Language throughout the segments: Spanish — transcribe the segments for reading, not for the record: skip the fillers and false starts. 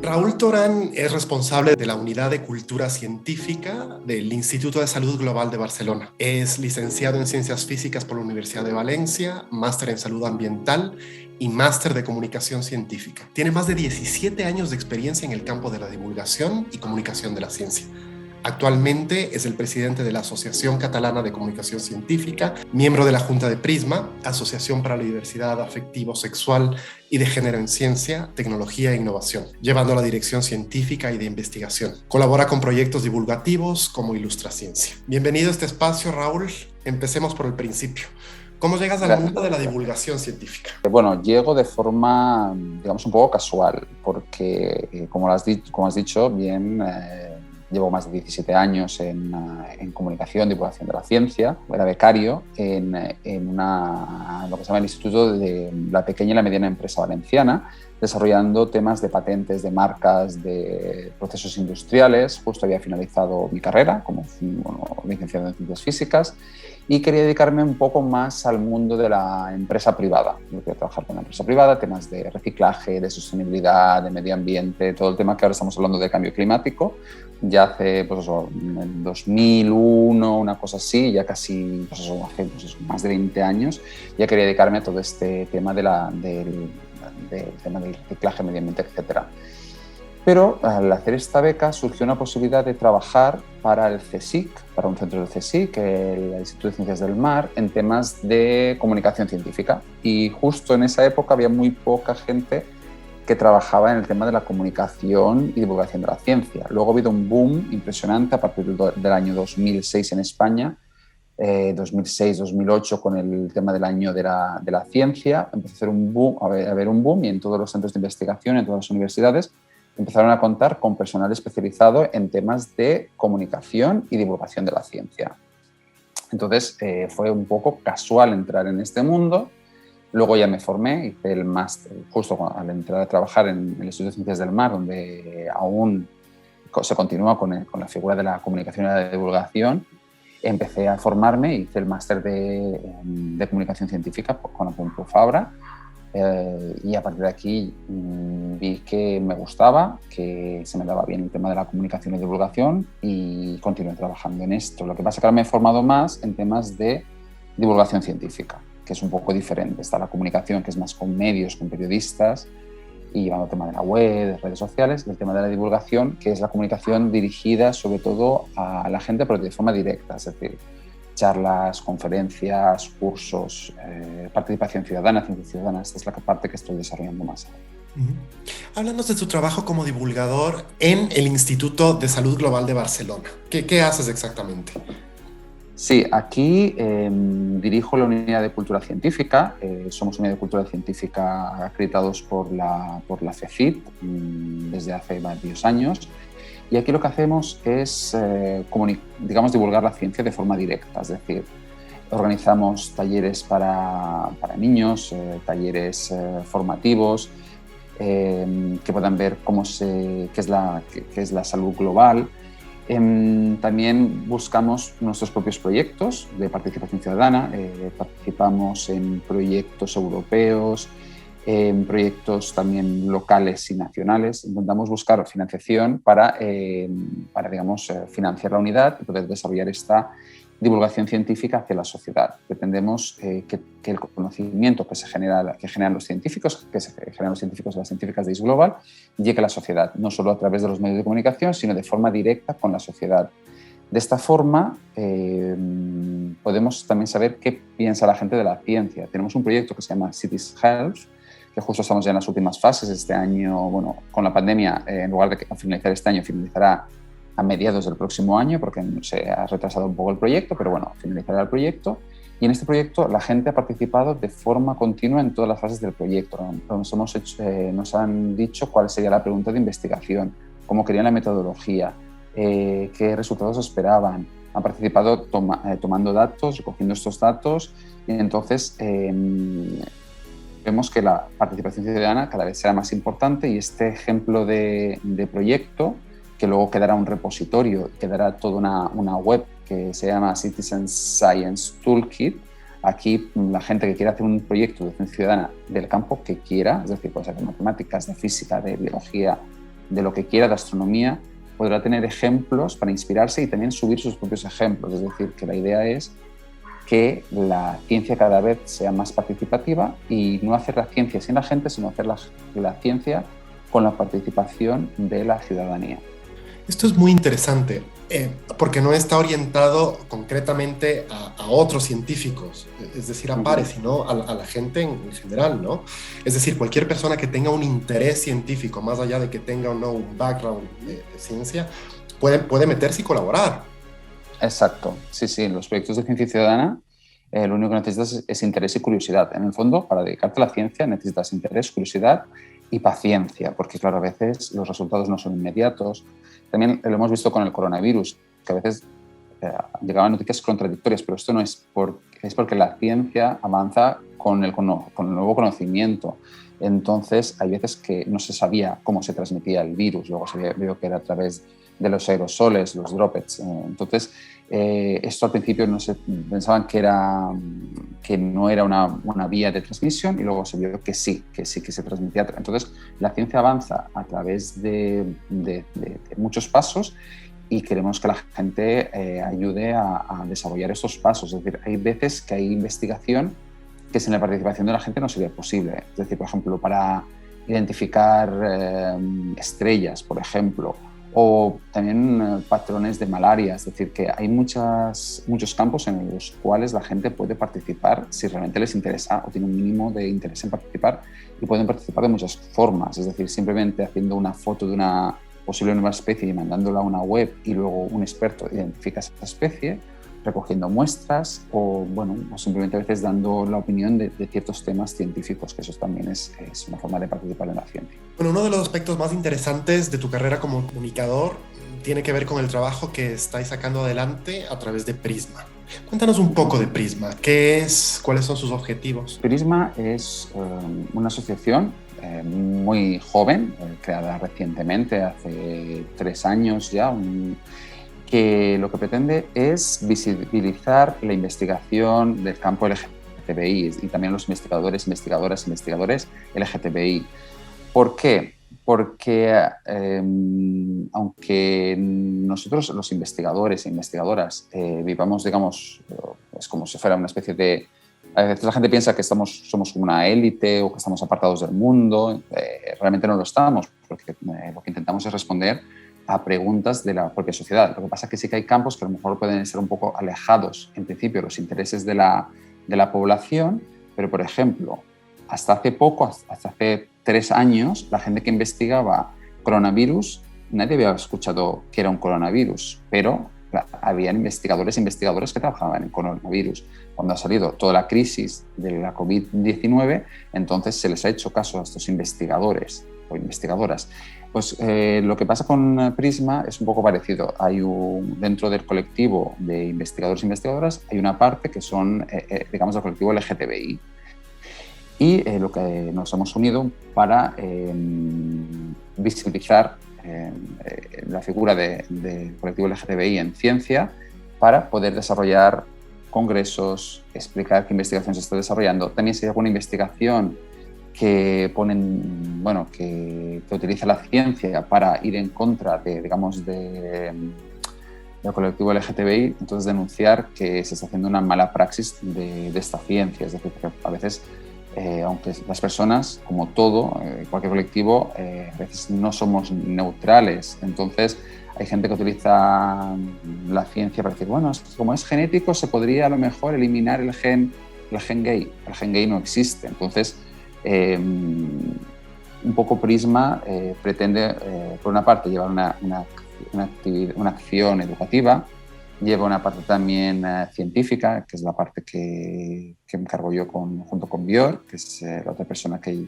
Raúl Torán es responsable de la Unidad de Cultura Científica del Instituto de Salud Global de Barcelona. Es licenciado en Ciencias Físicas por la Universidad de Valencia, máster en Salud Ambiental y máster de Comunicación Científica. Tiene más de 17 años de experiencia en el campo de la divulgación y comunicación de la ciencia. Actualmente es el presidente de la Asociación Catalana de Comunicación Científica, miembro de la Junta de Prisma, Asociación para la Diversidad Afectivo-Sexual y de Género en Ciencia, Tecnología e Innovación, llevando la dirección científica y de investigación. Colabora con proyectos divulgativos como Ilustraciencia. Bienvenido a este espacio, Raúl. Empecemos por el principio. ¿Cómo llegas al mundo de la divulgación científica? Bueno, llego de forma, digamos, un poco casual, porque, como has dicho bien, llevo más de 17 años en comunicación, divulgación de la ciencia. Era becario en lo que se llama el Instituto de la Pequeña y la Mediana Empresa Valenciana, desarrollando temas de patentes, de marcas, de procesos industriales. Justo había finalizado mi carrera como licenciado en Ciencias Físicas y quería dedicarme un poco más al mundo de la empresa privada. Yo quería trabajar con la empresa privada, temas de reciclaje, de sostenibilidad, de medio ambiente, todo el tema que ahora estamos hablando de cambio climático. Ya hace, en 2001, una cosa así, ya casi, hace más de 20 años, ya quería dedicarme a todo este tema del tema del reciclaje, medio ambiente, etc. Pero al hacer esta beca surgió una posibilidad de trabajar para el CSIC, para un centro del CSIC, el Instituto de Ciencias del Mar, en temas de comunicación científica. Y justo en esa época había muy poca gente que trabajaba en el tema de la comunicación y divulgación de la ciencia. Luego ha habido un boom impresionante a partir del año 2006 en España, 2006-2008 con el tema del año de la ciencia. Empezó a haber un boom y en todos los centros de investigación, en todas las universidades, empezaron a contar con personal especializado en temas de comunicación y divulgación de la ciencia. Entonces fue un poco casual entrar en este mundo. Luego ya me formé, hice el máster justo al entrar a trabajar en el Instituto de Ciencias del Mar, donde aún se continúa con la figura de la comunicación y la divulgación. Empecé a formarme, hice el máster de comunicación científica con la Pompeu Fabra y a partir de aquí vi que me gustaba, que se me daba bien el tema de la comunicación y divulgación y continué trabajando en esto. Lo que pasa es que ahora me he formado más en temas de divulgación científica, que es un poco diferente. Está la comunicación, que es más con medios, con periodistas, y llevando el tema de la web, de redes sociales, y el tema de la divulgación, que es la comunicación dirigida sobre todo a la gente, pero de forma directa, es decir, charlas, conferencias, cursos, participación ciudadana, ciencia ciudadana. Esta es la parte que estoy desarrollando más ahora. Háblanos de tu trabajo como divulgador en el Instituto de Salud Global de Barcelona. ¿Qué haces exactamente? Sí, aquí dirijo la unidad de cultura científica. Somos unidad de cultura científica acreditados por la FECIT desde hace varios años. Y aquí lo que hacemos es, divulgar la ciencia de forma directa. Es decir, organizamos talleres para niños, talleres formativos, que puedan ver qué es la salud global. También buscamos nuestros propios proyectos de participación ciudadana, participamos en proyectos europeos, en proyectos también locales y nacionales. Intentamos buscar financiación para financiar la unidad y poder desarrollar esta divulgación científica hacia la sociedad. Pretendemos que el conocimiento que generan los científicos, que generan los científicos y las científicas de IS Global, llegue a la sociedad, no solo a través de los medios de comunicación, sino de forma directa con la sociedad. De esta forma, podemos también saber qué piensa la gente de la ciencia. Tenemos un proyecto que se llama Cities Health, que justo estamos ya en las últimas fases. Este año, con la pandemia, en lugar de finalizar este año, finalizará a mediados del próximo año, porque se ha retrasado un poco el proyecto, pero finalizará el proyecto. Y en este proyecto la gente ha participado de forma continua en todas las fases del proyecto. Nos han dicho cuál sería la pregunta de investigación, cómo querían la metodología, qué resultados esperaban. Han participado tomando datos, recogiendo estos datos, y entonces vemos que la participación ciudadana cada vez será más importante, y este ejemplo de proyecto, que luego quedará un repositorio, quedará toda una web que se llama Citizen Science Toolkit. Aquí la gente que quiera hacer un proyecto de ciencia ciudadana del campo que quiera, es decir, puede ser de matemáticas, de física, de biología, de lo que quiera de astronomía, podrá tener ejemplos para inspirarse y también subir sus propios ejemplos. Es decir, que la idea es que la ciencia cada vez sea más participativa y no hacer la ciencia sin la gente, sino hacer la ciencia con la participación de la ciudadanía. Esto es muy interesante, porque no está orientado concretamente a otros científicos, es decir, a pares, sino a la gente en general, ¿no? Es decir, cualquier persona que tenga un interés científico, más allá de que tenga o no un background de ciencia, puede meterse y colaborar. Exacto, sí, sí, los proyectos de ciencia ciudadana lo único que necesitas es interés y curiosidad. En el fondo, para dedicarte a la ciencia necesitas interés, curiosidad y paciencia, porque claro, a veces los resultados no son inmediatos. También lo hemos visto con el coronavirus, que a veces llegaban noticias contradictorias, pero esto no es porque la ciencia avanza con el nuevo conocimiento. Entonces, hay veces que no se sabía cómo se transmitía el virus, luego se vio que era a través de los aerosoles, los droplets. Entonces, esto al principio no se pensaban que no era una vía de transmisión y luego se vio que sí que se transmitía. Entonces, la ciencia avanza a través de muchos pasos y queremos que la gente ayude a desarrollar estos pasos. Es decir, hay veces que hay investigación que sin la participación de la gente no sería posible. Es decir, por ejemplo, para identificar estrellas, por ejemplo, o también patrones de malaria. Es decir, que hay muchos campos en los cuales la gente puede participar si realmente les interesa o tiene un mínimo de interés en participar, y pueden participar de muchas formas. Es decir, simplemente haciendo una foto de una posible nueva especie y mandándola a una web y luego un experto identifica esa especie, recogiendo muestras o simplemente a veces dando la opinión de ciertos temas científicos, que eso también es una forma de participar en la ciencia. Bueno, uno de los aspectos más interesantes de tu carrera como comunicador tiene que ver con el trabajo que estáis sacando adelante a través de Prisma. Cuéntanos un poco de Prisma. ¿Qué es? ¿Cuáles son sus objetivos? Prisma es una asociación muy joven, creada recientemente, hace 3 años ya, que lo que pretende es visibilizar la investigación del campo LGTBI y también los investigadores LGTBI. ¿Por qué? Porque aunque nosotros los investigadores e investigadoras vivamos, digamos, es como si fuera una especie de... A veces la gente piensa que somos como una élite o que estamos apartados del mundo. Realmente no lo estamos, porque lo que intentamos es responder a preguntas de la propia sociedad. Lo que pasa es que sí que hay campos que a lo mejor pueden ser un poco alejados, en principio, de los intereses de la población, pero, por ejemplo, hasta hace 3 años, la gente que investigaba coronavirus, nadie había escuchado que era un coronavirus, pero había investigadores e investigadoras que trabajaban en coronavirus. Cuando ha salido toda la crisis de la COVID-19, entonces se les ha hecho caso a estos investigadores o investigadoras. Pues lo que pasa con Prisma es un poco parecido. Dentro del colectivo de investigadores e investigadoras hay una parte que son, digamos, del colectivo LGTBI. Y lo que nos hemos unido para visibilizar la figura del colectivo LGTBI en ciencia, para poder desarrollar congresos, explicar qué investigación se está desarrollando. También si hay alguna investigación que utiliza la ciencia para ir en contra del colectivo LGTBI, entonces denunciar que se está haciendo una mala praxis de esta ciencia. Es decir, que a veces, aunque las personas, como todo, cualquier colectivo, a veces no somos neutrales. Entonces hay gente que utiliza la ciencia para decir, bueno, como es genético, se podría a lo mejor eliminar el gen gay. El gen gay no existe. Entonces, un poco Prisma pretende, por una parte, llevar una acción educativa, lleva una parte también científica, que es la parte que me encargo yo junto con Bior, que es la otra persona que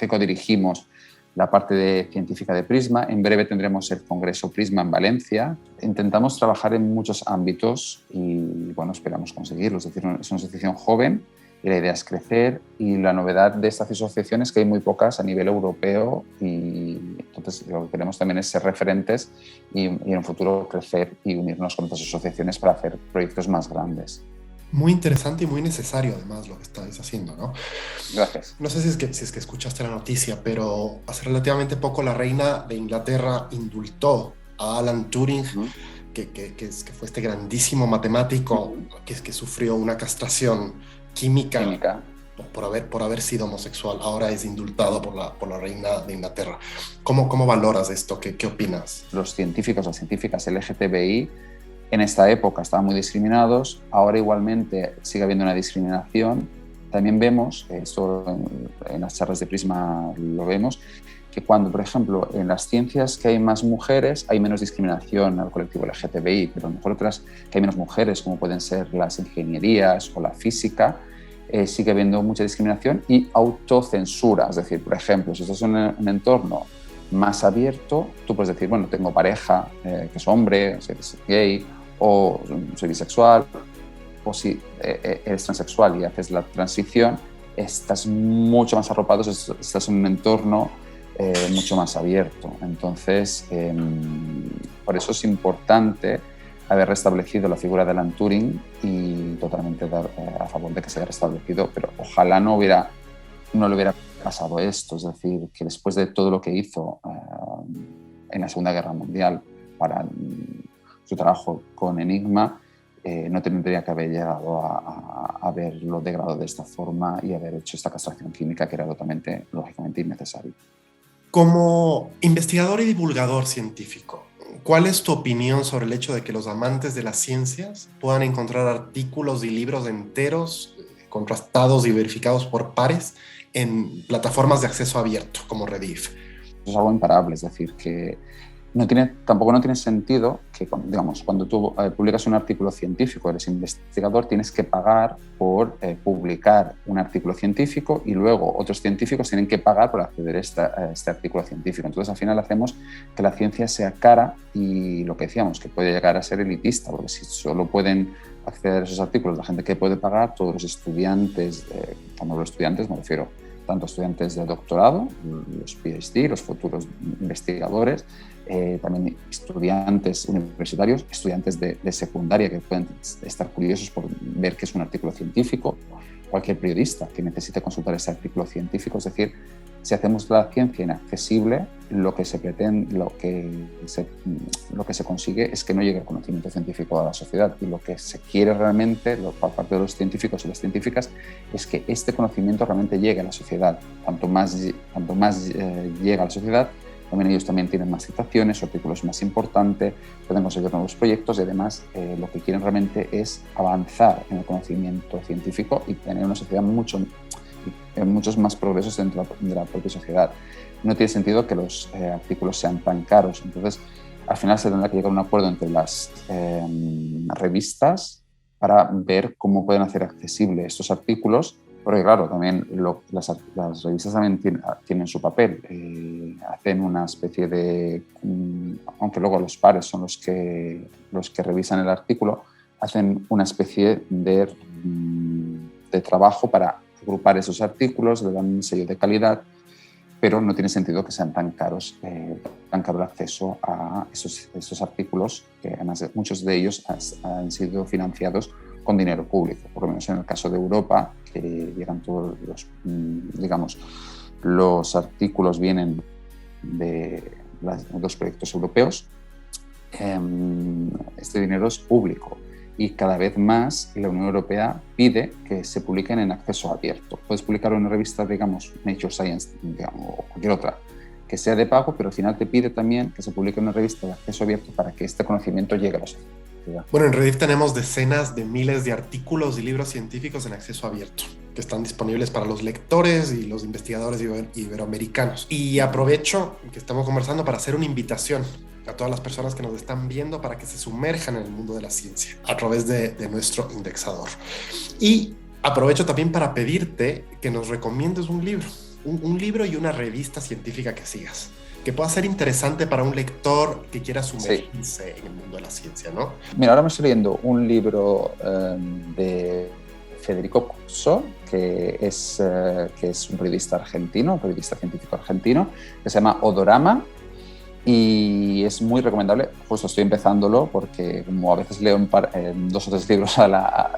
codirigimos la parte científica de Prisma. En breve tendremos el Congreso Prisma en Valencia. Intentamos trabajar en muchos ámbitos y esperamos conseguirlo. Es decir, es una asociación joven y la idea es crecer, y la novedad de estas asociaciones es que hay muy pocas a nivel europeo, y entonces lo que queremos también es ser referentes y en un futuro crecer y unirnos con otras asociaciones para hacer proyectos más grandes. Muy interesante y muy necesario, además, lo que estáis haciendo, ¿no? Gracias. No sé si es que escuchaste la noticia, pero hace relativamente poco la reina de Inglaterra indultó a Alan Turing, Ujú. que fue este grandísimo matemático Ujú. que sufrió una castración química Química. por haber sido homosexual. Ahora es indultado por la reina de Inglaterra. ¿Cómo valoras esto? ¿Qué opinas? Los científicos, las científicas LGTBI en esta época estaban muy discriminados, ahora igualmente sigue habiendo una discriminación. También vemos, esto en las charlas de Prisma lo vemos, que cuando, por ejemplo, en las ciencias que hay más mujeres, hay menos discriminación al colectivo LGTBI, pero a lo mejor otras que hay menos mujeres, como pueden ser las ingenierías o la física, sigue habiendo mucha discriminación y autocensura. Es decir, por ejemplo, si estás en un entorno más abierto, tú puedes decir, bueno, tengo pareja que es hombre, si eres gay, o soy bisexual, o si eres transexual y haces la transición, estás mucho más arropado, estás en un entorno mucho más abierto. Entonces, por eso es importante haber restablecido la figura de Alan Turing y totalmente a favor de que se haya restablecido, pero ojalá no le hubiera pasado esto, es decir, que después de todo lo que hizo en la Segunda Guerra Mundial para su trabajo con Enigma, no tendría que haber llegado a haberlo degradado de esta forma y haber hecho esta castración química que era totalmente, lógicamente, innecesaria. Como investigador y divulgador científico, ¿cuál es tu opinión sobre el hecho de que los amantes de las ciencias puedan encontrar artículos y libros enteros, contrastados y verificados por pares en plataformas de acceso abierto como Rediff? Es algo imparable, es decir, que tampoco no tiene sentido que, digamos, cuando tú publicas un artículo científico, eres investigador, tienes que pagar por publicar un artículo científico y luego otros científicos tienen que pagar por acceder a este artículo científico. Entonces, al final hacemos que la ciencia sea cara y lo que decíamos, que puede llegar a ser elitista, porque si solo pueden acceder a esos artículos la gente que puede pagar, todos los estudiantes, cuando hablo de estudiantes me refiero tanto a estudiantes de doctorado, los PhD, los futuros investigadores, también estudiantes universitarios, estudiantes de secundaria que pueden estar curiosos por ver qué es un artículo científico, cualquier periodista que necesite consultar ese artículo científico. Es decir, si hacemos la ciencia inaccesible, lo que se pretende, lo que se consigue es que no llegue el conocimiento científico a la sociedad, y lo que se quiere realmente por parte de los científicos y las científicas es que este conocimiento realmente llegue a la sociedad. Cuanto más llega a la sociedad, también ellos también tienen más citaciones, su artículo es más importante, pueden conseguir nuevos proyectos y además lo que quieren realmente es avanzar en el conocimiento científico y tener una sociedad muchos más progresos dentro de la propia sociedad. No tiene sentido que los artículos sean tan caros. Entonces, al final se tendrá que llegar a un acuerdo entre las revistas para ver cómo pueden hacer accesibles estos artículos, porque claro, también las revistas también tienen su papel. Hacen una especie de, aunque luego los pares son los que revisan el artículo, hacen una especie de trabajo para agrupar esos artículos, le dan un sello de calidad, pero no tiene sentido que sean tan caros, tan caro el acceso a esos artículos, que además muchos de ellos han sido financiados con dinero público, por lo menos en el caso de Europa, que llegan todos los artículos vienen de los proyectos europeos. Este dinero es público y cada vez más la Unión Europea pide que se publiquen en acceso abierto. Puedes publicarlo en una revista, digamos, Nature Science, o cualquier otra, que sea de pago, pero al final te pide también que se publique en una revista de acceso abierto para que este conocimiento llegue a la sociedad. Bueno, en Rediff tenemos decenas de miles de artículos y libros científicos en acceso abierto que están disponibles para los lectores y los investigadores iberoamericanos. Y aprovecho que estamos conversando para hacer una invitación a todas las personas que nos están viendo para que se sumerjan en el mundo de la ciencia a través de nuestro indexador. Y aprovecho también para pedirte que nos recomiendes un libro, un libro y una revista científica que sigas, que pueda ser interesante para un lector que quiera sumergirse en el mundo de la ciencia, ¿no? Mira, ahora me estoy leyendo un libro de Federico Curso, que es un periodista argentino, un periodista científico argentino, que se llama Odorama, y es muy recomendable. Justo estoy empezándolo porque como a veces leo en 2 o 3 libros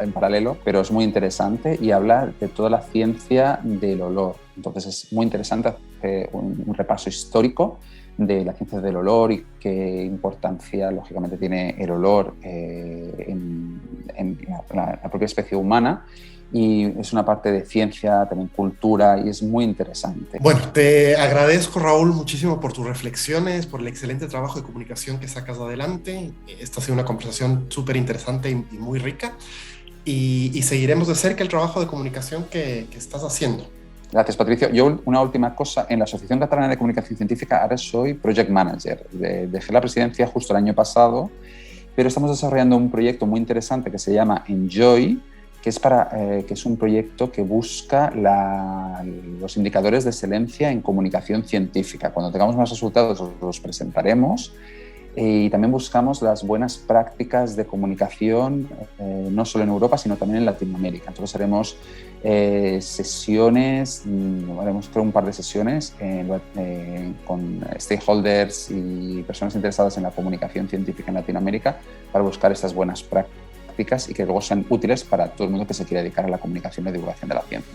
en paralelo, pero es muy interesante y habla de toda la ciencia del olor. Entonces es muy interesante hacer un repaso histórico de la ciencia del olor y qué importancia lógicamente tiene el olor en la propia especie humana. Y es una parte de ciencia, también cultura, y es muy interesante. Bueno, te agradezco, Raúl, muchísimo por tus reflexiones, por el excelente trabajo de comunicación que sacas adelante. Esta ha sido una conversación súper interesante y muy rica, y seguiremos de cerca el trabajo de comunicación que estás haciendo. Gracias, Patricio. Yo, una última cosa. En la Asociación Catalana de Comunicación Científica ahora soy Project Manager. Dejé la presidencia justo el año pasado, pero estamos desarrollando un proyecto muy interesante que se llama Enjoy, que es un proyecto que busca los indicadores de excelencia en comunicación científica. Cuando tengamos más resultados los presentaremos, y también buscamos las buenas prácticas de comunicación, no solo en Europa, sino también en Latinoamérica. Entonces haremos sesiones, haremos creo un par de sesiones con stakeholders y personas interesadas en la comunicación científica en Latinoamérica para buscar estas buenas prácticas y que luego sean útiles para todo el mundo que se quiera dedicar a la comunicación y divulgación de la ciencia.